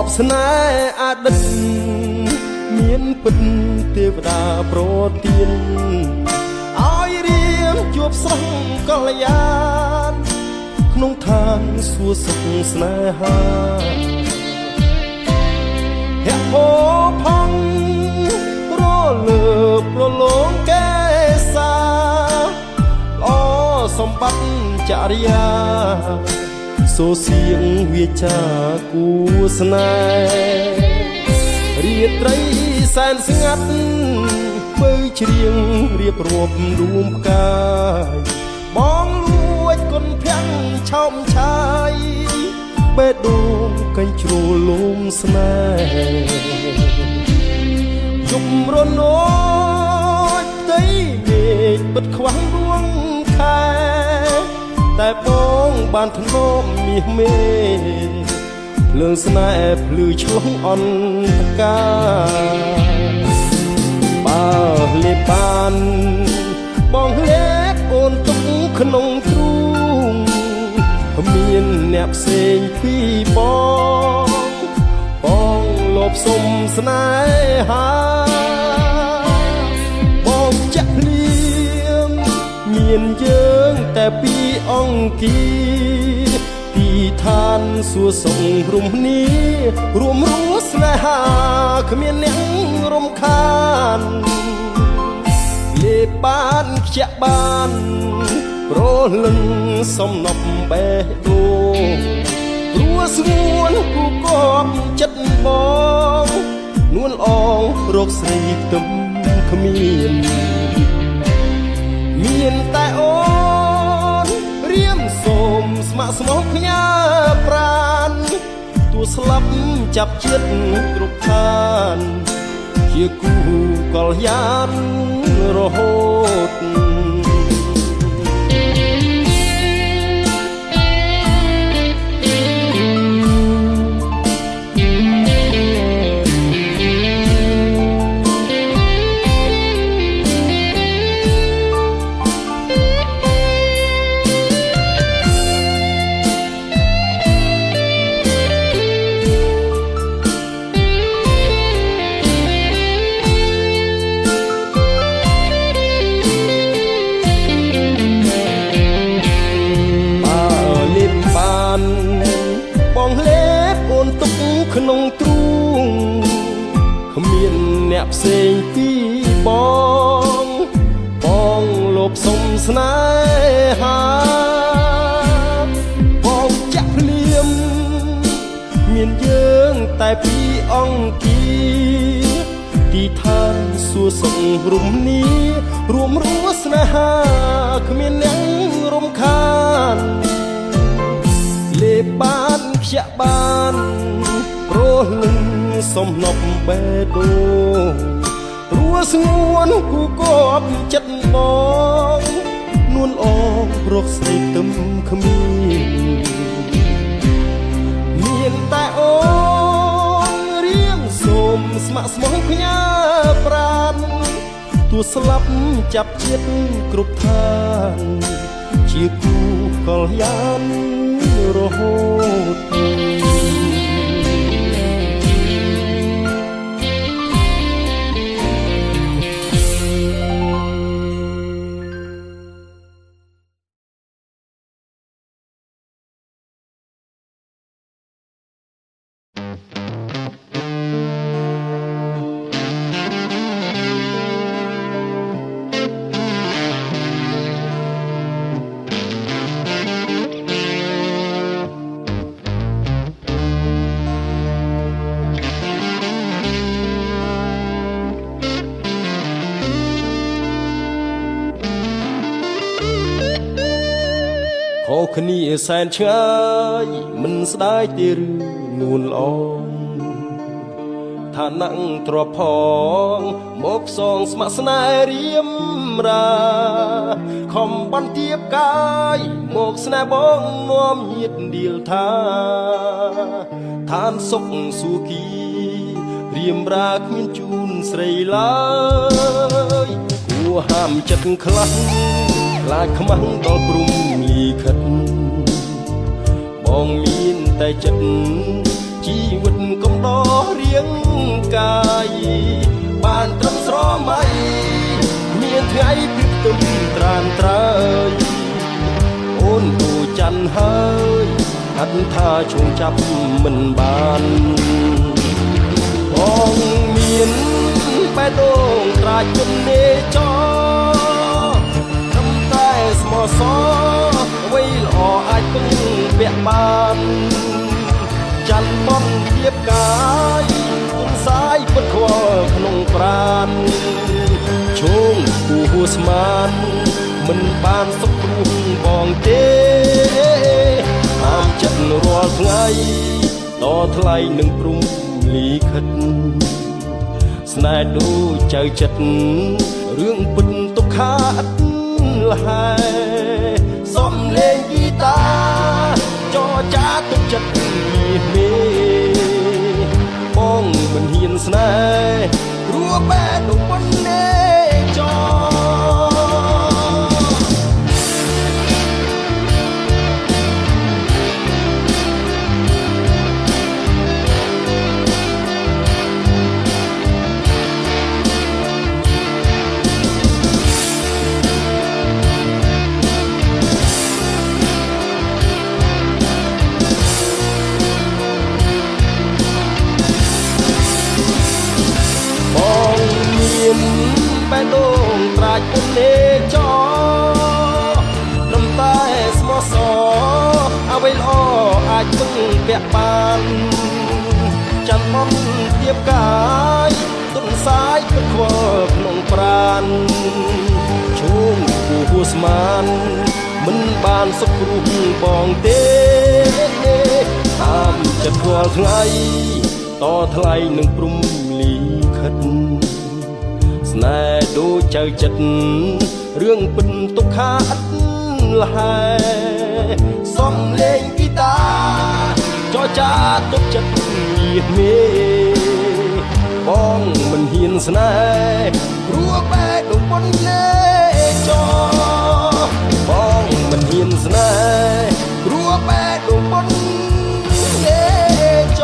បស្នេហ៍អតីតមានពិតទេវតាប្រទានឲ្យរៀមជួបស្រស់កល្យានក្នុងឋានសួគ៌សុខស្នេហាហេអូផងរលើបប្រឡងកែសាល្អសម្បត្តិចរិយាសូសៀងវាចាគូស្នេហ៍រាត្រីសែនស្ងាត់ធ្វើច្រៀងរៀបរាប់រួមផ្កាយបងលួចគុនភាំងឆោមឆាយបេះដូងកញ្ជ្រោលលំស្នេហ៍យំរនោចផ្ទៃមេឃបិទខ្វាំងរួងខែតែបងបានធ្នមមាសមេភ្លើងស្នេហ៍ភ្លឺឆ្លងអន្តការបើលេបបានបងលេបអូនទុកក្នុងទ្រូងមានអ្នកផ្សេងពីបងលបសុំស្នេហាបងចាក់ភ្លៀងមានយើងតែពីរអង្គាទីឋានសួគ៌សុខរួមគ្នារួមរស់ស្នេហាគ្មានអ្នករំខានលេបបានខ្ជាក់បានប្រលឹងសំណប់បេះដូងព្រោះស្ងួនគូកប់ចិត្តបងនួនអងរកស្រីទឹមគ្មានតែអូនរៀមសូមស្ម័គ្រស្មោះផ្ញើប្រានទួស្លាប់ចាប់ជាតិគ្រប់ឋានជាគូកល្យានរហូតក្នុងទ្រូងគ្មានអ្នកផ្សេងពីបងលបសុំស្នេហាបងចាក់ភ្លៀមមានយើងតែពីរអង្គាទីឋានសួគ៌សុខរួមគ្នារួមរស់ស្នេហាគ្មានអ្នករំខានលេបបានខ្ជាក់បានប្រលឹងសំណប់បេះដូងព្រោះស្ងួនគូកប់ចិត្តបងនួនអងរកស្រីទឹមគ្មានតែអូនរៀងសូមស្ម័គ្រស្មោះផ្ញើប្រានទួស្លាប់ចាប់ជាតិគ្រប់ឋានជាគូកល្យានរហូតខុសគ្នាសែនឆ្ងាយមិនស្ដាយទេឬនួនល្អឋានៈទ្រពផងមកផ្សងស្ម័គ្រស្នេហ៍រៀមរាខំបន្ទាបកាយមកស្នេហ៍បងនាំញាតដៀលថាឋានសុខសួគ៌រៀមរាគ្មានជូនស្រីឡើយគួរហាមចិត្តខ្លះខ្លាចខ្មាំងដល់ព្រំលិខិតបងមានតែ តែចិត្តជីវិតកំដររៀងកាយបានត្រឹមស្រមៃមានថ្ងៃពីផ្ទុំត្រានត្រើយអូនទូច័ន្ទហើយអត់ថាឈួងចាប់មិនបានបងមានបែបដូងត្រាច់គុណនេចត្រឹមតែស្មោះសរអ្វីល្អអាចពឹងពាក់បានច័ន្ទបនធៀបកាយគុំសាយពិតខ្វល់ក្នុងប្រាណឈោងគូហួស្មានមិនបានសុខព្រោះបងទេអាមចិត្តរាល់ថ្ងៃតថ្លៃនឹងព្រំលីខិតស្នេហ៍ដូចចៅចិត្តរឿងពិតទុកខាត់លហែសំលេងហ្គីតាចរចាទុកចិត្តមេបងមិនហ៊ានស្នេហ៍ព្រោះបែបដូចប៉ុននេចបែបដូងត្រាច់គុណនេចត្រឹមតែស្មោះសរអ្វីល្អអាចពឹងពាក់បានច័ន្ទមនធៀបកាយទុនសាយពិតខ្វល់ក្នុងប្រាណឈោងគូហួស្មានមិនបានសុខព្រោះបងទេតាមចិត្តរាល់ថ្ងៃតថ្លៃនឹងព្រំលីខិតស្នេហ៍ដូចចៅចិត្តរឿងពិតទុកខាត់លហែសំលេងហ្គីតាចរចាទុកចិត្តមេបងមិនហ៊ានស្នេហ៍ព្រោះបែបដូចប៉ុននេចបងមិនហ៊ានស្នេហ៍ព្រោះបែបដូចប៉ុននេច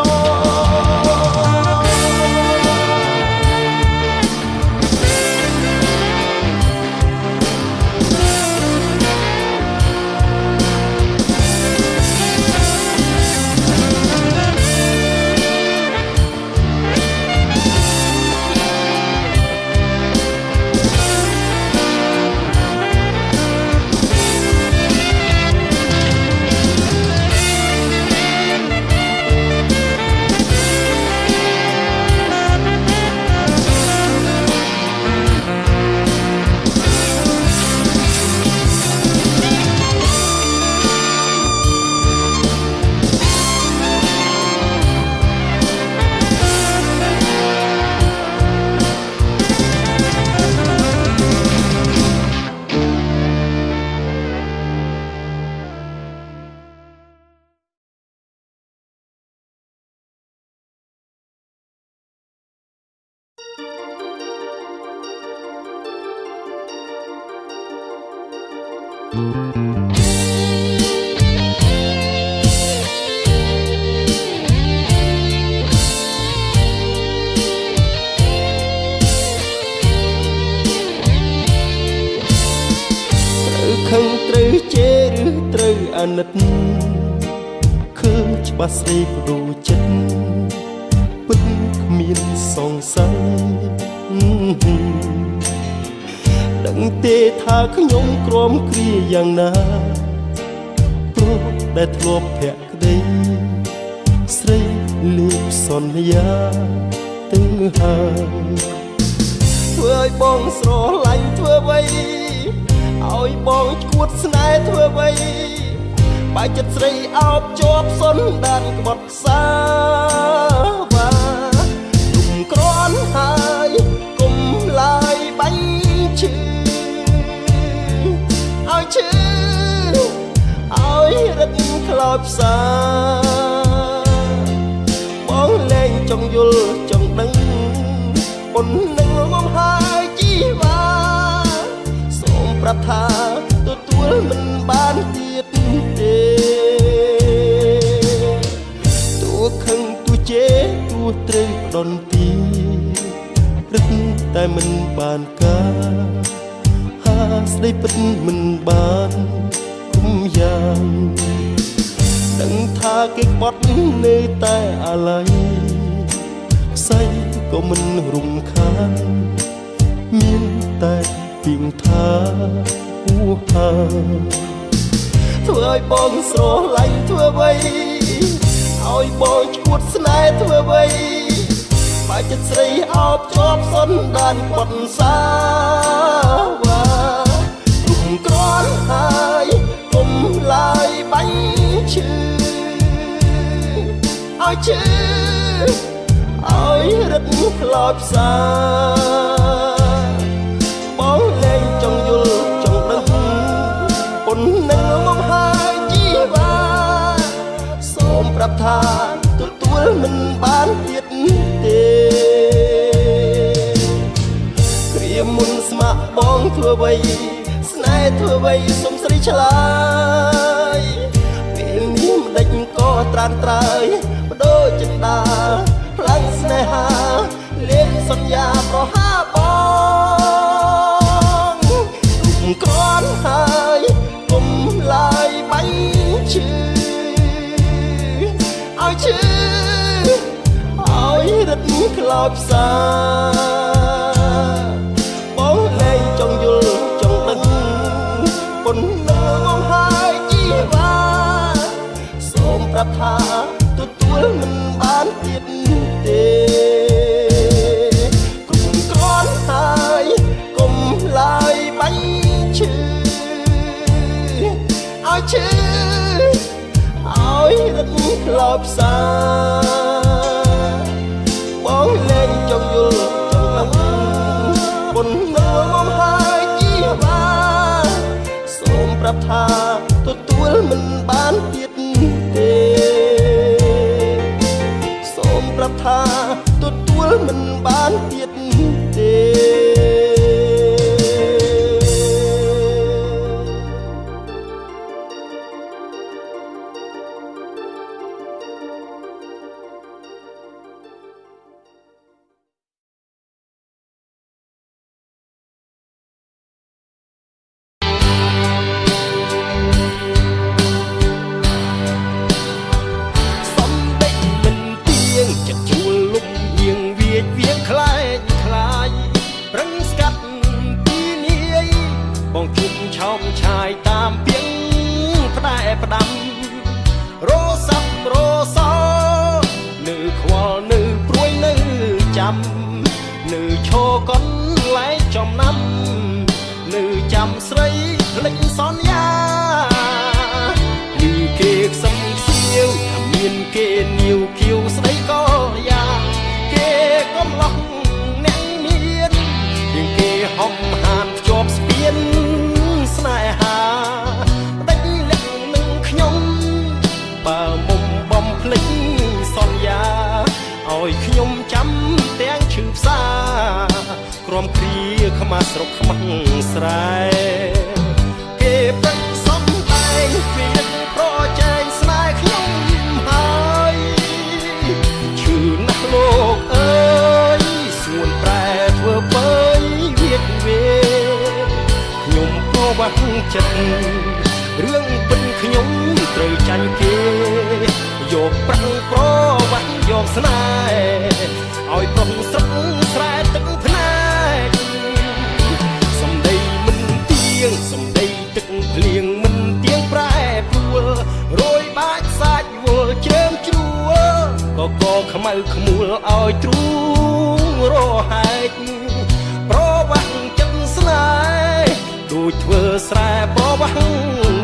ខឹងត្រូវជេរឬត្រូវអាណិតឃើញច្បាស់ស្រីបដូរចិត្តពិតគ្មានសង្ស័យដឹងទេថាខ្ញុំក្រំគ្រាយ៉ាងណាព្រោះដែលធ្លាប់ភក្តីស្រីលេបសន្យាទៅហើយធ្វើឲ្យបងស្រឡាញ់ធ្វើអ្វីឲ្យបងឈួតស្នេហ៍ធ្វើអ្វីបើចិត្តស្រីអោបជាប់សន្តានក្បត់សាវ៉ាគុំក្រន់ហើយគុំឡើយបាញ់ឈឺឲ្យឈឺឲ្យរឹតខ្លោចផ្សាបងលែងចង់យល់ចង់ដឹងប៉ុននឹងងំហើយជីវ៉ាសូមប្រាប់ថាទទួលមិនបានទៀតទេ សត្រូវផ្ដន់ទីរឹកតែមិនបានការហាស្ដីពិតមិនបានគុំយ៉ាងដឹងថាគេក្បត់នៅតែអាឡ័យផ្សៃក៏មិនរំខានមានតែពីងថាហួហាធ្វើឲ្យបងស្រឡាញ់ធ្វើអ្វីឲ្យបងឈួតស្នេហ៍ធ្វើអ្វីបើចិត្តស្រីអោបជាប់សន្តានគាត់សាវ៉ាគុំក្រន់ហើយគុំឡើយបាញ់ឈឺឲ្យឈឺឲ្យរឹតខ្លោចផ្សាបងលែងចង់យល់ចង់ដឹងប៉ុននឹងមកហើយជីវ៉ាសូមប្រាប់ថាទទួលមិនបានទៀតទេគ្រាមុនស្មាក់បងធ្វើអ្វីស្នេហ៍ធ្វើអ្វីសុំស្រីឆ្លើយពេលនេះមិនដេចក៏ត្រានត្រើយបដូរចិន្តាខ្លាំងស្នេហាលេបសន្យាប្រហាបងក្រន់ហើយគុំឡើយបាញ់ឈឺឲ្យឈឺឲ្យរឹតខ្លោចផ្សាបងលែងចង់យល់ចង់ដឹងប៉ុន្តែមកហើយជីវ៉ាសូមប្រាប់ថាទទួលមិនបានទៀតទេគុំក្រន់ហើយគុំឡើយបាញ់ឈឺឲ្យឈឺឲ្យរឹតខ្លោចផ្សាបងលែងចង់យល់ចង់ដឹងប៉ុន្តែមកហើយជីវ៉ាសូមប្រាប់ថាទទួលមិនបានទៀតទេសូមប្រាប់ថាទទួលមិនបានទៀតទេឆោមឆាយតាមពីងផ្ដែផ្ដាំរសាប់រសោនៅខ្វល់នៅព្រួយនៅចាំនៅឈរកនលែងចំណាំនៅចាំស្រីភ្លេចសន្យាឮគេខ្សឹមខ្សៀវថាមានគេនាវខៀវស្ដីក៏យ៉ាងគេកំឡោះអ្នកមានជាងគេហំហានភ្ជាប់ស្ពានស្នេហាដេញលាក់នឹងខ្ញុំបើមុំបំភ្លេចសន្យាឲ្យខ្ញុំចាំទាំងឈឺផ្សាក្រំគ្រាខ្មាស់ស្រុកខ្មាស់ស្រែគេប្រឹកសំតែងពីរឹកប្រជែងស្នេហ៍ខ្ញុំហើយឈឺណាស់លោកអើយសួនប្រែធ្វើបើយវាកវាខ្ញុំក៏បាក់ចិត្តរឿងពិតខ្ញុំត្រូវចាញ់គេយកប្រាំងប្រវាក់យកស្នេហ៍ឲ្យប្រុសស្រុកស្រែទឹកភ្នែកសំដីមិនទៀងសំដីទឹកភ្លៀងមិនទៀងប្រែព្រួលរយបាច់សាច់វល់ជ្រើមជ្រួលក៏ខ្មៅខ្មួលឲ្យទ្រូងរហែកប្រវាក់ចិត្តស្នេហ៍ដូចធ្វើស្រែប្រវាក់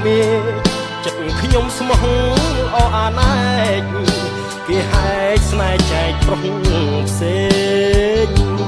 មេចិត្តខ្ញុំស្មោះអអាណែកគេហែកស្នេហ៍ចែកប្រុសផ្សេង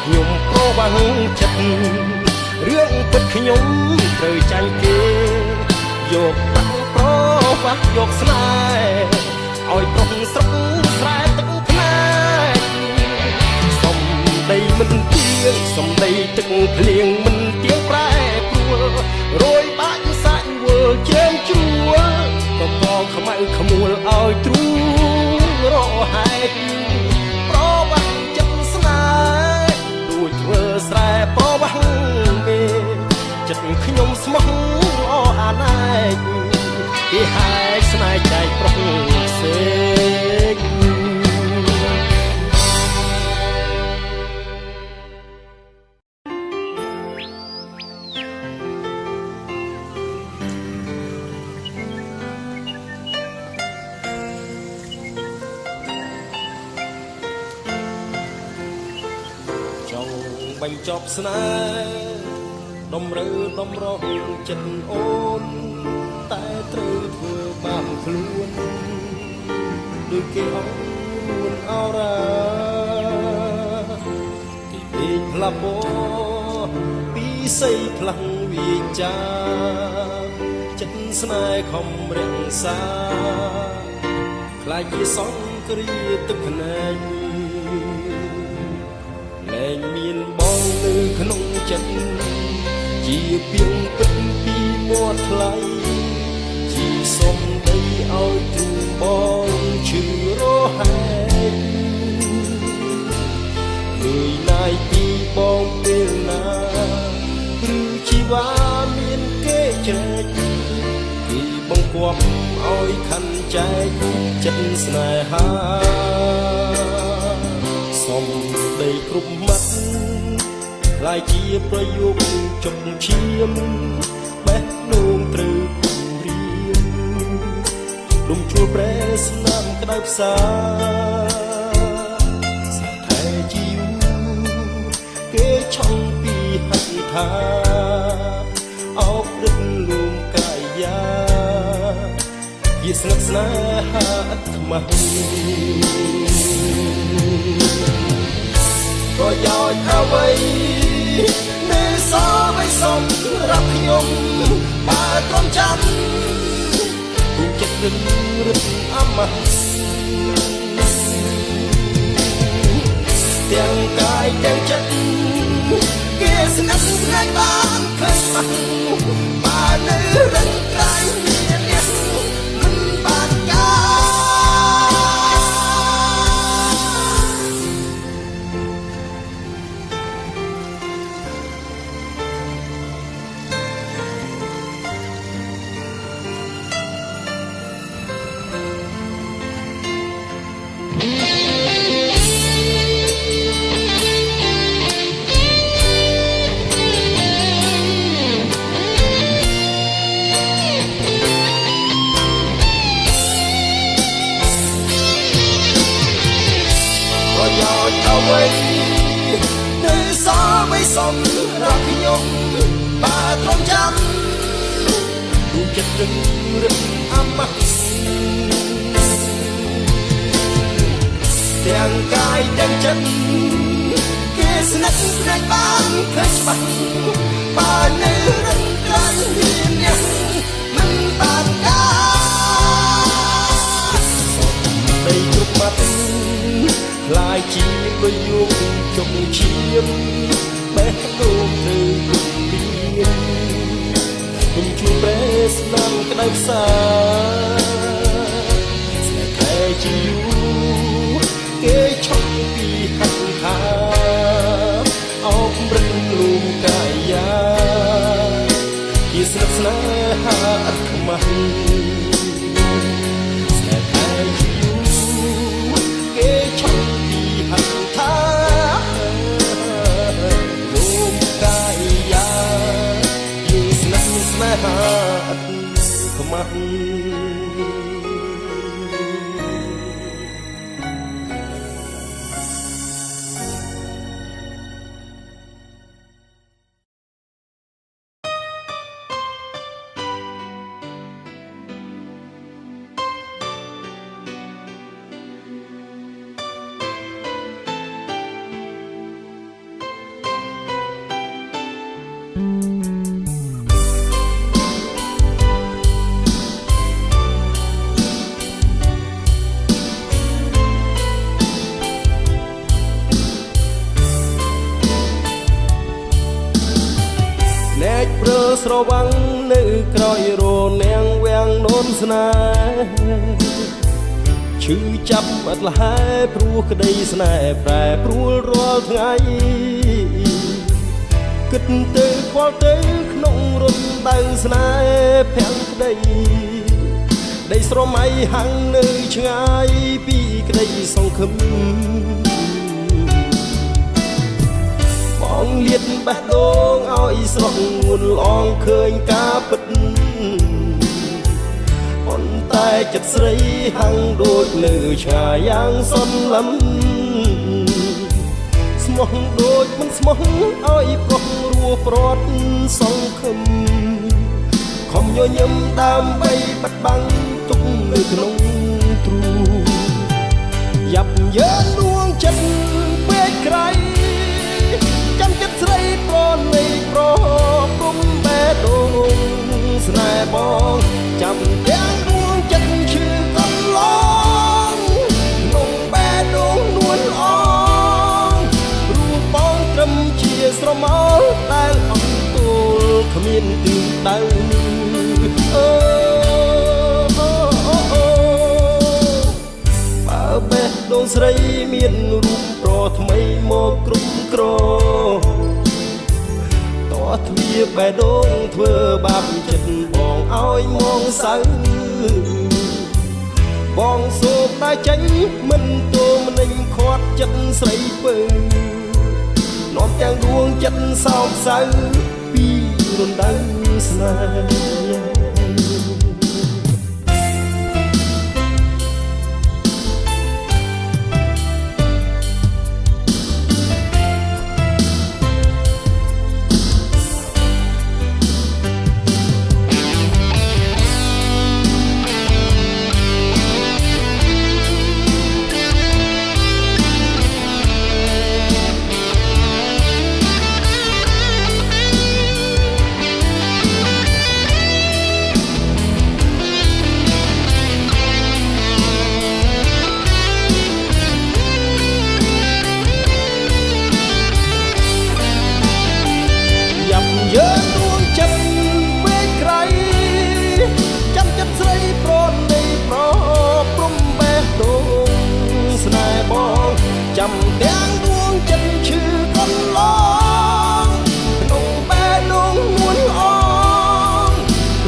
ខ្ញុំប្រវាំងចិត្តរឿងពិតខ្ញុំត្រូវចាញ់គេយកបាក់ប្រវាស់យកស្នេហ៍ឲ្យប្រុសស្រុកស្រែទឹកភ្នែកសំដីមិនទៀងសំដីទឹកភ្លៀងមិនទៀងប្រែព្រួលរយបាច់សាច់វល់ជើងជួលក៏កងខ្មៅខ្មួលឲ្យទ្រូងរហែកប្រវាស់ចិត្តស្នេហ៍ដូចធ្វើស្រែប្រវាស់មេចិត្តខ្ញុំស្មោះអអាណែកគេហែកស្នេហ៍ចែកប្រុសផ្សេងចង់បញ្ចប់ស្នេហ៍ដំរើដំរងចិត្តអូនតែត្រូវធ្វើបាបខ្លួនដូចគេអងរួនអរ៉ាទីពេកផ្លាប់បោពីស័យផ្លាំងវិចាចិត្តស្នេហ៍ខំរាំងសាខ្លាចជាសង្គ្រាទឹកភ្នែកលែងមានបងនៅក្នុងចិត្តជាពីងពិតពីមាត់ថ្លៃជាសុំដីឲ្យទ្រូងបងឈឺរហែកលុយណាយពីបងពេលណាឬជីវ៉ាមានគេជ្រែកពីបង្គាប់ឲ្យខណ្ឌចែកចិត្តស្នេហាសុំដីគ្រប់មាត់ខ្លាយជាប្រយោគចុកឈាមបេះដូងត្រូវគំរាមដុំជួលប្រែស្នាមក្តៅផ្សាសាថែជីវគេឆុងពីហិតថាអោបរឹកលួងកាយាជាស្និទ្ធស្នេហាឥតខ្មាស់ប្រយោជន៍អ្វីនៅសល់មិនសមរាប់ខ្ញុំបើទ្រាំចាំគូចិត្តរឹងរឹងអមះទាំងកាយទាំងចិត្តគេស្និទ្ធស្នេហ៍បានឃើញបាត់បើនៅរឹងក្រៃមានអ្នកមិនបានការអ្វីនៅសល់មិនសមរាប់ខ្ញុំបើទ្រាំចាំគូចិត្តរឹងរឹងអមះទាំងកាយទាំងចិត្តគេស្និទ្ធស្នេហ៍បានឃើញច្បាស់បើនៅរឹងក្រៃមានអ្នកមិនបានការដីគ្រប់បាត់ខ្លាយជាប្រយោគចុកឈាមបេះដូងទៅគុំពីគុំជួបប្រេស្នាមក្តៅផ្សាស្នេហ៍តែជាយូរគេឆុងពីហិតថាអោបរឹងលួងកាយាជាស្និទ្ធស្នេហាឥតខ្មាស់ស្នេហ៍តែជាយូរគេឆុងហិតថាលួងកាយាជាស្នេហ៍ស្នេហាឥតខ្មាស់ ចព្រើស្រវាំងនៅក្រោយរនាងវាំងនោនស្នេហ៍ឈឺចាប់អត់លហែព្រោះក្តីស្នេហ៍ប្រែប្រួលរាល់ថ្ងៃគិតទៅខ្វល់ទៅក្នុងរន្ធដៅស្នេហ៍ភាំងក្តីដីស្រមៃហាំងនៅឆ្ងាយពីក្តីសង្ឃឹមបងលៀតបេះដូងឲ្យស្រស់ងួនឡងឃើញការពិតប៉ុន្តែចិត្តស្រីហាំងដូចនៅឆ្ងាយយ៉ាងសន្លឹមស្មោះដូចមិនស្មោះឲ្យប្រុសរស់ប្រត់សង្ឃឹមខំញញឹមដើម្បីបាត់បង់ទុកនៅក្នុងទ្រូយ៉ាប់យើលួងចិត្តពេកក្រៃចាំចិត្តស្រីប្រណីប្រព្រំបែដូងស្នេហ៍បងចាំទាំងដួងចិត្តឈឺកន្លងក្នុងបែដូងនួនអងរូបបងត្រឹមជាស្រមោលដែលអត់ទូលគ្មានទិសដៅបើបេះដូងស្រីមានរូបប្រថ្មីមកគ្រប់គ្រងតោះទ្វាបេះដូងធ្វើបាបចិត្តបងឲ្យមងសៅបងសូមតែចេញមិនទូមនិញខាត់ចិត្តស្រីពើនាំទាំងដួងចិត្តសោកសៅពីរំដៅស្នេហ៍ចាំទាំងដួងចិត្តឈឺកន្លងក្នុងបែដងនួនអង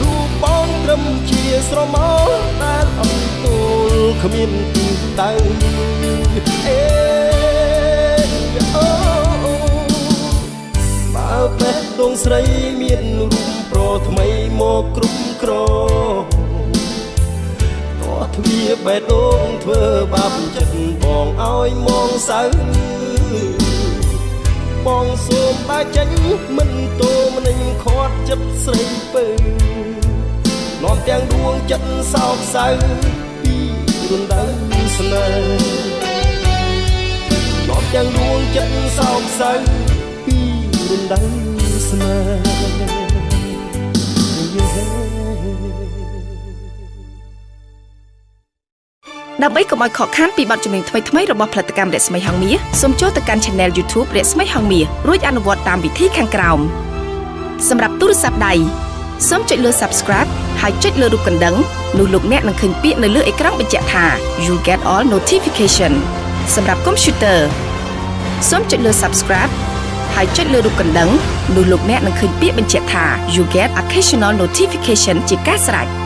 រូបបងត្រឹមជាស្រមោលដែលអត់ទូលគ្មានទីដៅបើបេះដូងស្រីមានរូបប្រថ្មីមកគ្រប់គ្រងទ្វាបេះដូងធ្វើបាបចិត្តបងឲ្យមងសៅបងសូមតែចេញមិនទូមនិញខាត់ចិត្តស្រីពើនាំទាំងដួងចិត្តសោកសៅពីរំដៅស្នេហ៍នាំទាំងដួងចិត្តសោកសៅពីរំដៅស្នេហ៍ដើម្បីកុំឲ្យខកខានពីបទចម្រៀងថ្មីៗរបស់ផលិតកម្មរស្មីហង្មាសូមចូលទៅកាន់ Channel YouTube រស្មីហង្មារួចអនុវត្តតាមវិធីខាងក្រោមសម្រាប់ទូរស័ព្ទដៃសូមចុចលើ Subscribe ហើយចុចលើរូបកណ្ដឹងនោះលោកអ្នកនឹងឃើញពាក្យនៅលើអេក្រង់បញ្ជាក់ថា You get all notification សម្រាប់ Computer សូមចុចលើ Subscribe ហើយចុចលើរូបកណ្ដឹងនោះលោកអ្នកនឹងឃើញពាក្យបញ្ជាក់ថា You get occasional notification ជាការស្រេច